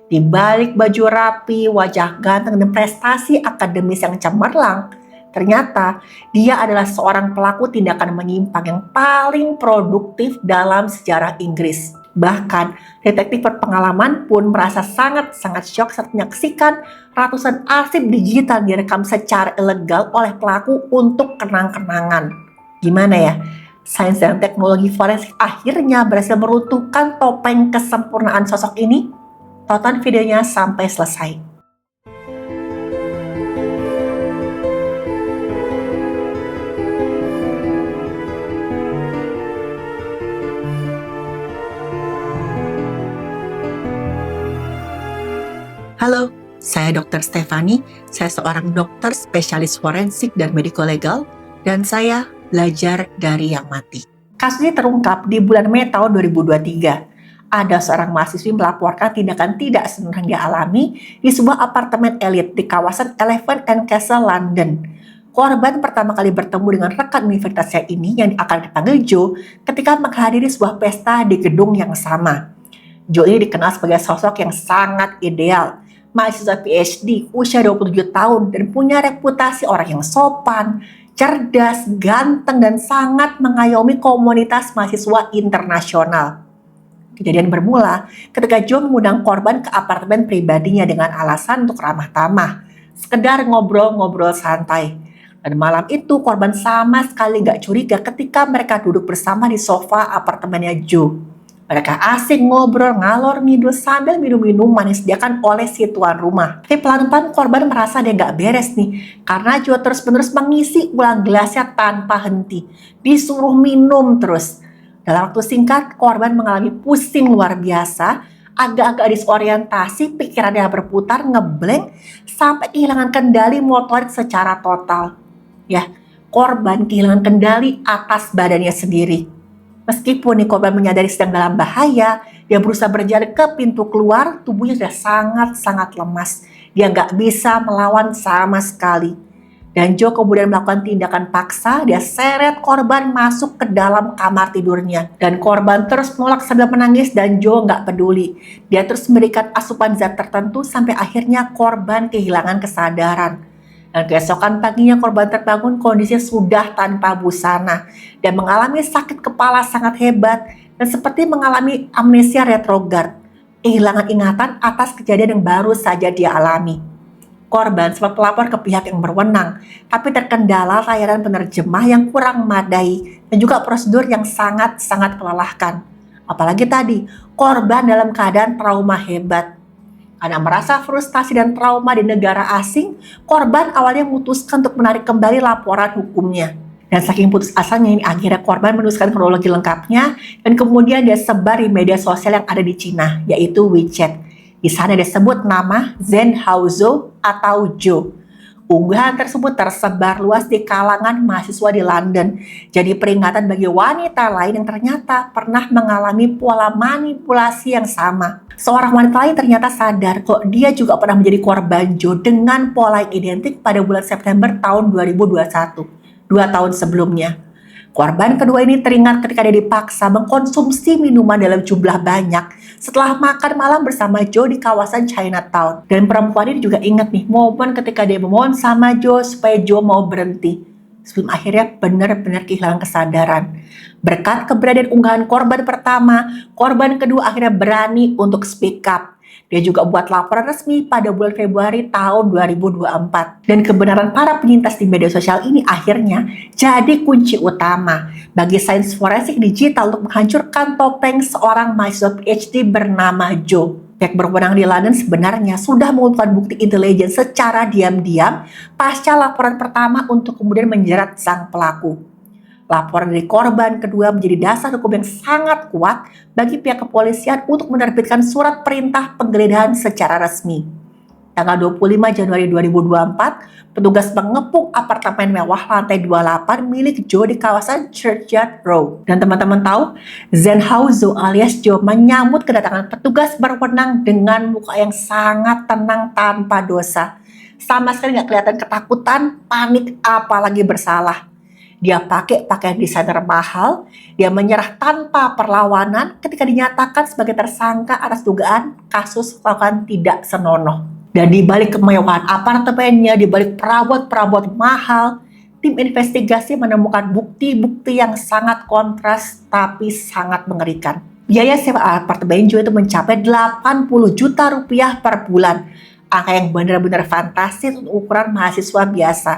Di balik baju rapi, wajah ganteng, dan prestasi akademis yang cemerlang, ternyata dia adalah seorang pelaku tindakan menyimpang yang paling produktif dalam sejarah Inggris. Bahkan, detektif berpengalaman pun merasa sangat-sangat syok saat menyaksikan ratusan arsip digital direkam secara ilegal oleh pelaku untuk kenang-kenangan. Gimana ya? Sains dan teknologi forensik akhirnya berhasil meruntuhkan topeng kesempurnaan sosok ini. Tonton videonya sampai selesai. Halo, saya Dr. Stefani. Saya seorang dokter spesialis forensik dan medico legal, dan saya belajar dari yang mati. Kasus ini terungkap di bulan Mei tahun 2023. Ada seorang mahasiswi melaporkan tindakan tidak senonoh yang dia alami di sebuah apartemen elit di kawasan Elephant and Castle, London. Korban pertama kali bertemu dengan rekan universitasnya ini yang akan dipanggil Joe ketika menghadiri sebuah pesta di gedung yang sama. Joe ini dikenal sebagai sosok yang sangat ideal, mahasiswa PhD, usia 27 tahun, dan punya reputasi orang yang sopan, cerdas, ganteng, dan sangat mengayomi komunitas mahasiswa internasional. Kejadian bermula ketika Joe mengundang korban ke apartemen pribadinya dengan alasan untuk ramah tamah, sekedar ngobrol-ngobrol santai. Dan malam itu korban sama sekali gak curiga ketika mereka duduk bersama di sofa apartemennya Joe. Mereka asik ngobrol ngalor ngidul sambil minum-minum manis disediakan oleh si tuan rumah. Tapi pelan-pelan korban merasa dia gak beres nih, karena Joe terus-menerus mengisi ulang gelasnya tanpa henti. Disuruh minum terus. Dalam waktu singkat, korban mengalami pusing luar biasa, agak-agak disorientasi, pikirannya berputar, ngeblank, sampai kehilangan kendali motorik secara total. Ya, korban kehilangan kendali atas badannya sendiri. Meskipun nih korban menyadari sedang dalam bahaya, dia berusaha berjalan ke pintu keluar, tubuhnya sudah sangat-sangat lemas. Dia nggak bisa melawan sama sekali. Dan Joe kemudian melakukan tindakan paksa, dia seret korban masuk ke dalam kamar tidurnya. Dan korban terus menolak sambil menangis dan Joe nggak peduli. Dia terus memberikan asupan zat tertentu sampai akhirnya korban kehilangan kesadaran. Dan keesokan paginya korban terbangun kondisinya sudah tanpa busana dan mengalami sakit kepala sangat hebat dan seperti mengalami amnesia retrograd, kehilangan ingatan atas kejadian yang baru saja dia alami. Korban sempat melapor ke pihak yang berwenang, tapi terkendala layanan penerjemah yang kurang memadai dan juga prosedur yang sangat-sangat melelahkan. Apalagi tadi, korban dalam keadaan trauma hebat. Karena merasa frustasi dan trauma di negara asing, korban awalnya memutuskan untuk menarik kembali laporan hukumnya. Dan saking putus asanya ini akhirnya korban menuliskan kronologi lengkapnya dan kemudian dia sebar di media sosial yang ada di Cina, yaitu WeChat. Di sana disebut nama Zhen Haozhou atau Joe. Unggahan tersebut tersebar luas di kalangan mahasiswa di London. Jadi peringatan bagi wanita lain yang ternyata pernah mengalami pola manipulasi yang sama. Seorang wanita lain ternyata sadar kok dia juga pernah menjadi korban Joe dengan pola yang identik pada bulan September tahun 2021, 2 tahun sebelumnya. Korban kedua ini teringat ketika dia dipaksa mengkonsumsi minuman dalam jumlah banyak setelah makan malam bersama Joe di kawasan Chinatown. Dan perempuan ini juga ingat nih momen ketika dia memohon sama Joe supaya Joe mau berhenti. Sebelum akhirnya benar-benar kehilangan kesadaran. Berkat keberadaan unggahan korban pertama, korban kedua akhirnya berani untuk speak up. Dia juga buat laporan resmi pada bulan Februari tahun 2024. Dan kebenaran para penyintas di media sosial ini akhirnya jadi kunci utama bagi sains forensik digital untuk menghancurkan topeng seorang mahasiswa PhD bernama Joe. Pihak berwenang di London sebenarnya sudah mengumpulkan bukti intelijen secara diam-diam pasca laporan pertama untuk kemudian menjerat sang pelaku. Laporan dari korban kedua menjadi dasar hukum yang sangat kuat bagi pihak kepolisian untuk menerbitkan surat perintah penggeledahan secara resmi. Tanggal 25 Januari 2024, petugas mengepung apartemen mewah lantai 28 milik Joe di kawasan Churchyard Road. Dan teman-teman tahu, Zhen Haozhou alias Joe menyambut kedatangan petugas berwenang dengan muka yang sangat tenang tanpa dosa. Sama sekali nggak kelihatan ketakutan, panik, apalagi bersalah. Dia pakai pakaian desainer mahal, dia menyerah tanpa perlawanan ketika dinyatakan sebagai tersangka atas dugaan kasus melakukan tidak senonoh. Dan di balik kemewahan apartemennya, di balik perabot-perabot mahal, tim investigasi menemukan bukti-bukti yang sangat kontras tapi sangat mengerikan. Biaya sewa apartemen Joe itu mencapai 80 juta rupiah per bulan. Angka yang benar-benar fantastis untuk ukuran mahasiswa biasa.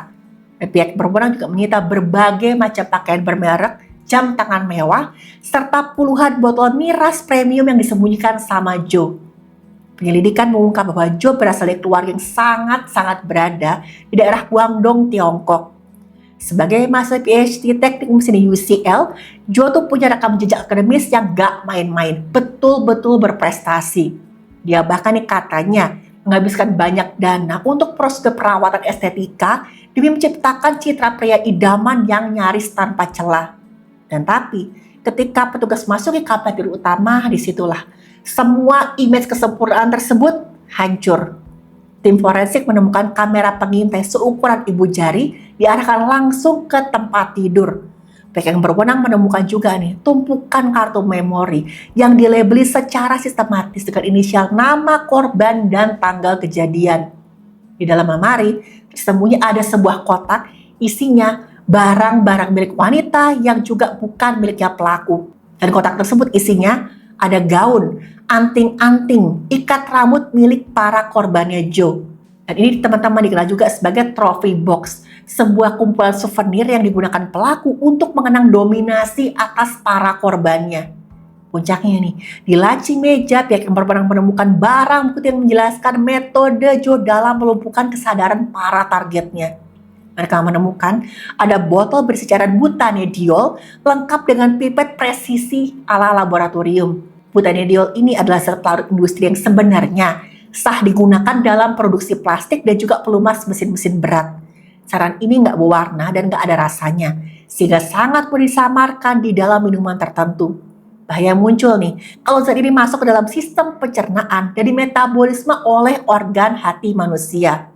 Dan pihak berwenang juga menyita berbagai macam pakaian bermerek, jam tangan mewah, serta puluhan botol miras premium yang disembunyikan sama Joe. Penyelidikan mengungkap bahwa Joe berasal dari keluarga yang sangat-sangat berada di daerah Guangdong, Tiongkok. Sebagai mahasiswa PhD teknik mesin di UCL, Joe tuh punya rekam jejak akademis yang gak main-main, betul-betul berprestasi. Dia bahkan nih katanya menghabiskan banyak dana untuk prosedur perawatan estetika demi menciptakan citra pria idaman yang nyaris tanpa celah. Dan tapi, ketika petugas masuk ke kamar tidur utama, disitulah semua image kesempurnaan tersebut hancur. Tim forensik menemukan kamera pengintai seukuran ibu jari diarahkan langsung ke tempat tidur. Pihak yang berwenang menemukan juga tumpukan kartu memori yang dilabeli secara sistematis dengan inisial nama korban dan tanggal kejadian. Di dalam lemari tersembunyi ada sebuah kotak isinya barang-barang milik wanita yang juga bukan miliknya pelaku. Dan kotak tersebut isinya ada gaun, anting-anting, ikat rambut milik para korbannya Joe. Dan ini teman-teman dikenal juga sebagai trophy box, sebuah kumpulan souvenir yang digunakan pelaku untuk mengenang dominasi atas para korbannya. Puncaknya nih, di laci meja pihak yang berwenang menemukan barang bukti yang menjelaskan metode Joe dalam melumpuhkan kesadaran para targetnya. Mereka menemukan ada botol berisi cairan butanediol lengkap dengan pipet presisi ala laboratorium. Butanediol ini adalah zat pelarut industri yang sebenarnya sah digunakan dalam produksi plastik dan juga pelumas mesin-mesin berat. Cairan ini nggak berwarna dan nggak ada rasanya, sehingga sangat mudah disamarkan di dalam minuman tertentu. Bahaya muncul nih, kalau zat ini masuk ke dalam sistem pencernaan dan dimetabolisme oleh organ hati manusia.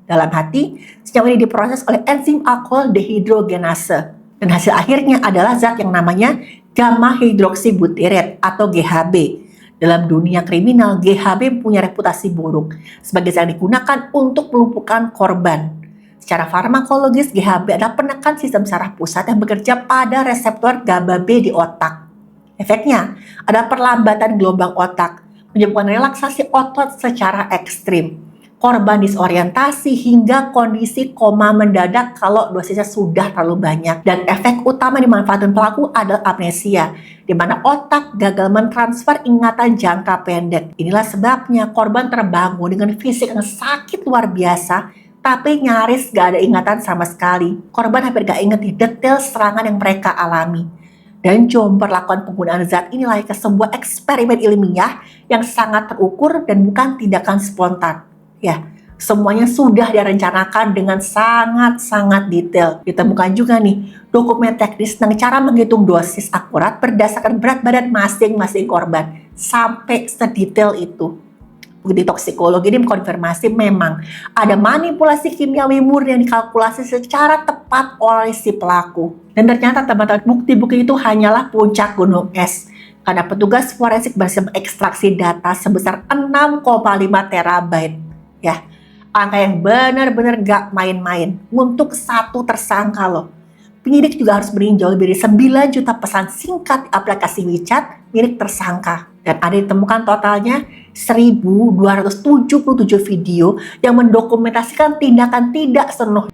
Dalam hati, senyawa ini diproses oleh enzim alkohol dehidrogenase. Dan hasil akhirnya adalah zat yang namanya gamma hidroksibutyrate atau GHB. Dalam dunia kriminal, GHB punya reputasi buruk sebagai zat yang digunakan untuk melumpuhkan korban. Secara farmakologis, GHB adalah penekan sistem saraf pusat yang bekerja pada reseptor GABA B di otak. Efeknya ada perlambatan gelombang otak, menyebabkan relaksasi otot secara ekstrim. Korban disorientasi hingga kondisi koma mendadak kalau dosisnya sudah terlalu banyak. Dan efek utama dimanfaatkan pelaku adalah amnesia, di mana otak gagal mentransfer ingatan jangka pendek. Inilah sebabnya korban terbangun dengan fisik yang sakit luar biasa, tapi nyaris gak ada ingatan sama sekali. Korban hampir gak ingat detail serangan yang mereka alami. Dan Joe memperlakukan penggunaan zat ini layaknya sebuah eksperimen ilmiah yang sangat terukur dan bukan tindakan spontan. Ya, semuanya sudah direncanakan dengan sangat-sangat detail. Ditemukan juga dokumen teknis tentang cara menghitung dosis akurat berdasarkan berat badan masing-masing korban. Sampai sedetail itu. Bukti toksikologi ini mengkonfirmasi memang ada manipulasi kimiawi murni yang dikalkulasi secara tepat oleh si pelaku. Dan ternyata teman-teman, bukti-bukti itu hanyalah puncak gunung es. Karena petugas forensik berhasil mengekstraksi data sebesar 6,5 terabyte. Ya, angka yang benar-benar gak main-main untuk satu tersangka loh. Penyidik juga harus meninjau lebih dari 9 juta pesan singkat di aplikasi WeChat milik tersangka. Dan ada ditemukan totalnya 1.277 video yang mendokumentasikan tindakan tidak senonoh.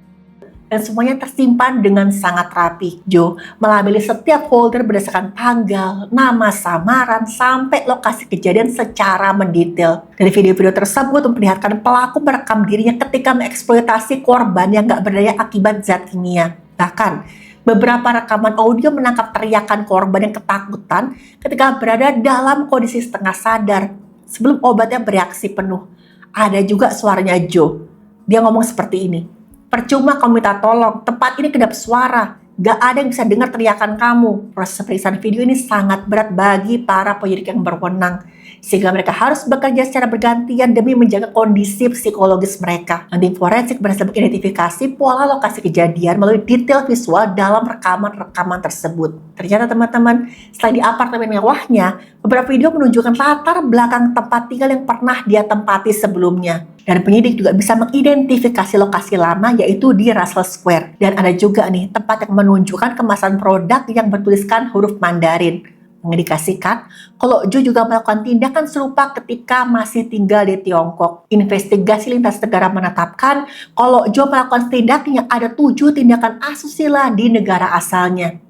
Dan semuanya tersimpan dengan sangat rapi. Joe melabeli setiap folder berdasarkan tanggal, nama samaran, sampai lokasi kejadian secara mendetail. Dari video-video tersebut memperlihatkan pelaku merekam dirinya ketika mengeksploitasi korban yang gak berdaya akibat zat kimia. Bahkan, beberapa rekaman audio menangkap teriakan korban yang ketakutan ketika berada dalam kondisi setengah sadar sebelum obatnya bereaksi penuh. Ada juga suaranya Joe. Dia ngomong seperti ini. Percuma kamu minta tolong, tempat ini kedap suara. Gak ada yang bisa dengar teriakan kamu. Proses pemeriksaan video ini sangat berat bagi para penyidik yang berwenang. sehingga mereka harus bekerja secara bergantian demi menjaga kondisi psikologis mereka. Tim forensik berhasil mengidentifikasi pola lokasi kejadian melalui detail visual dalam rekaman-rekaman tersebut. Ternyata teman-teman, selain di apartemen mewahnya, beberapa video menunjukkan latar belakang tempat tinggal yang pernah dia tempati sebelumnya. Dan penyidik juga bisa mengidentifikasi lokasi lama, yaitu di Russell Square. Dan ada juga nih tempat yang menunjukkan kemasan produk yang bertuliskan huruf Mandarin, mengindikasikan kalau Joe juga melakukan tindakan serupa ketika masih tinggal di Tiongkok. Investigasi lintas negara menetapkan kalau Joe melakukan tindakan yang ada 7 tindakan asusila di negara asalnya.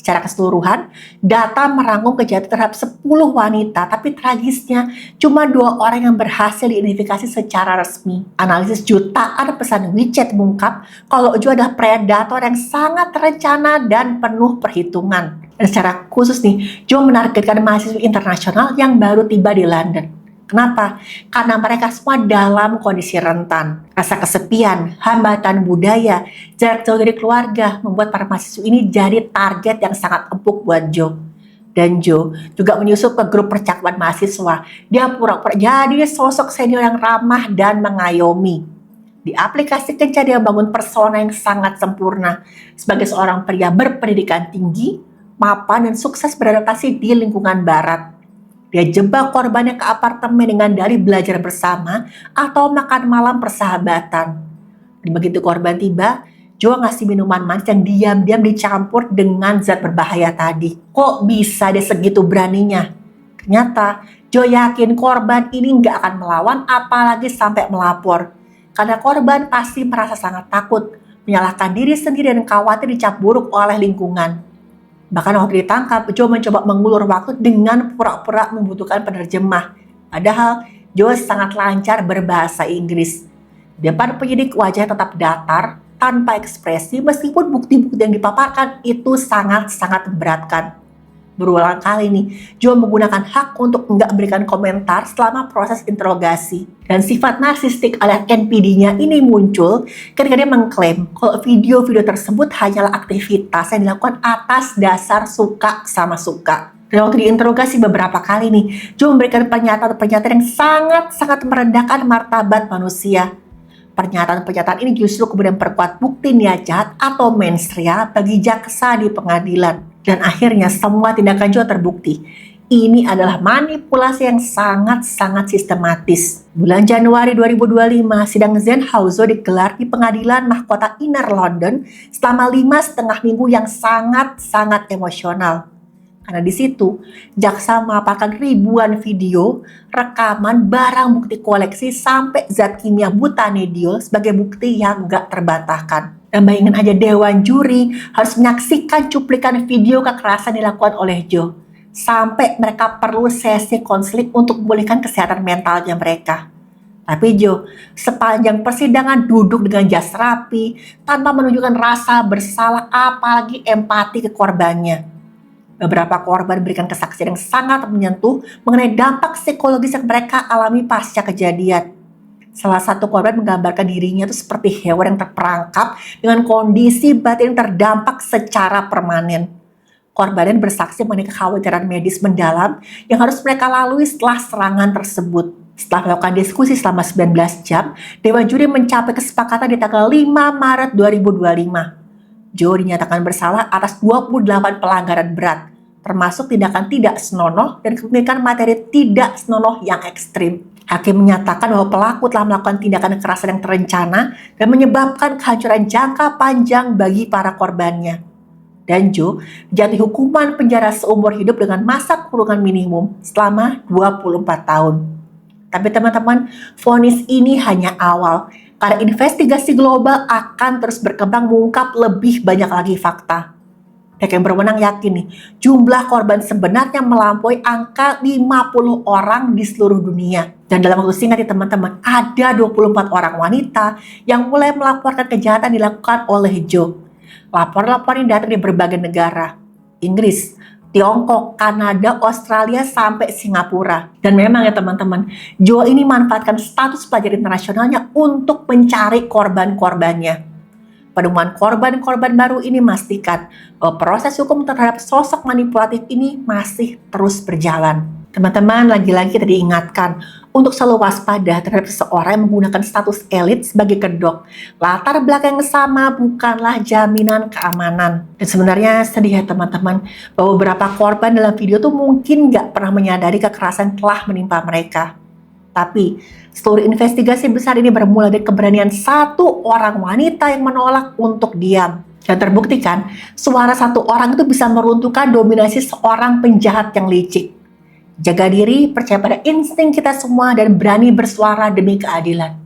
Secara keseluruhan, data merangkum kejahatan terhadap 10 wanita, tapi tragisnya cuma 2 orang yang berhasil diidentifikasi secara resmi. Analisis jutaan pesan WeChat mengungkap kalau Joe adalah predator yang sangat terencana dan penuh perhitungan. Dan secara khusus nih, Joe menargetkan mahasiswa internasional yang baru tiba di London. Kenapa? Karena mereka semua dalam kondisi rentan. Rasa kesepian, hambatan budaya, jarak jauh dari keluarga membuat para mahasiswa ini jadi target yang sangat empuk buat Joe. Dan Joe juga menyusup ke grup percakapan mahasiswa. Dia pura-pura jadi sosok senior yang ramah dan mengayomi. Di aplikasi kencan dia bangun persona yang sangat sempurna sebagai seorang pria berpendidikan tinggi, mapan, dan sukses beradaptasi di lingkungan barat. Dia jebak korbannya ke apartemen dengan dalih belajar bersama atau makan malam persahabatan. Dan begitu korban tiba, Joe ngasih minuman manis yang diam-diam dicampur dengan zat berbahaya tadi. Kok bisa dia segitu beraninya? Ternyata Joe yakin korban ini nggak akan melawan apalagi sampai melapor. Karena korban pasti merasa sangat takut, menyalahkan diri sendiri dan khawatir dicap buruk oleh lingkungan. Bahkan waktu ditangkap, Joe mencoba mengulur waktu dengan pura-pura membutuhkan penerjemah. Padahal Joe sangat lancar berbahasa Inggris. Di depan penyidik wajahnya tetap datar, tanpa ekspresi, meskipun bukti-bukti yang dipaparkan itu sangat-sangat memberatkan. Berulang kali nih, Joe menggunakan hak untuk enggak berikan komentar selama proses interogasi. Dan sifat narsistik alias NPD-nya ini muncul ketika dia mengklaim kalau video-video tersebut hanyalah aktivitas yang dilakukan atas dasar suka sama suka. Dan waktu diinterogasi beberapa kali nih, Joe memberikan pernyataan-pernyataan yang sangat-sangat merendahkan martabat manusia. Pernyataan-pernyataan ini justru kemudian perkuat bukti niat jahat atau mensrea bagi jaksa di pengadilan. Dan akhirnya semua tindakan Joe terbukti. Ini adalah manipulasi yang sangat-sangat sistematis. Bulan Januari 2025, sidang Zhenhao digelar di pengadilan mahkota Inner London selama 5,5 minggu yang sangat-sangat emosional. Karena di situ, jaksa memaparkan ribuan video, rekaman, barang bukti koleksi, sampai zat kimia butanediol sebagai bukti yang gak terbantahkan. Dan bayangin aja dewan juri harus menyaksikan cuplikan video kekerasan dilakukan oleh Joe. Sampai mereka perlu sesi konseling untuk memulihkan kesehatan mentalnya mereka. Tapi Joe sepanjang persidangan duduk dengan jas rapi, tanpa menunjukkan rasa bersalah apalagi empati ke korbannya. Beberapa korban berikan kesaksian yang sangat menyentuh mengenai dampak psikologis yang mereka alami pasca kejadian. Salah satu korban menggambarkan dirinya itu seperti hewan yang terperangkap dengan kondisi batin yang terdampak secara permanen. Korban bersaksi mengenai kekhawatiran medis mendalam yang harus mereka lalui setelah serangan tersebut. Setelah melakukan diskusi selama 19 jam, Dewan Juri mencapai kesepakatan di tanggal 5 Maret 2025. Joe dinyatakan bersalah atas 28 pelanggaran berat, termasuk tindakan tidak senonoh dan kepemilikan materi tidak senonoh yang ekstrim. Hakim menyatakan bahwa pelaku telah melakukan tindakan kekerasan yang terencana dan menyebabkan kehancuran jangka panjang bagi para korbannya. Dan Joe dijatuhi hukuman penjara seumur hidup dengan masa kurungan minimum selama 24 tahun. Tapi teman-teman, vonis ini hanya awal, karena investigasi global akan terus berkembang mengungkap lebih banyak lagi fakta. Pihak yang berwenang yakin nih, jumlah korban sebenarnya melampaui angka 50 orang di seluruh dunia. Dan dalam waktu singkat nih teman-teman, ada 24 orang wanita yang mulai melaporkan kejahatan dilakukan oleh Joe. Laporan-laporan ini datang dari berbagai negara, Inggris, Tiongkok, Kanada, Australia, sampai Singapura. Dan memang ya teman-teman, Joe ini manfaatkan status pelajar internasionalnya untuk mencari korban-korbannya. Penemuan korban-korban baru ini memastikan bahwa proses hukum terhadap sosok manipulatif ini masih terus berjalan. Teman-teman, lagi-lagi kita diingatkan untuk selalu waspada terhadap seseorang yang menggunakan status elit sebagai kedok. Latar belakang yang sama bukanlah jaminan keamanan. Dan sebenarnya sedih ya teman-teman, bahwa beberapa korban dalam video tuh mungkin nggak pernah menyadari kekerasan telah menimpa mereka. Tapi, seluruh investigasi besar ini bermula dari keberanian satu orang wanita yang menolak untuk diam. Dan terbukti kan, suara satu orang itu bisa meruntuhkan dominasi seorang penjahat yang licik. Jaga diri, percaya pada insting kita semua, dan berani bersuara demi keadilan.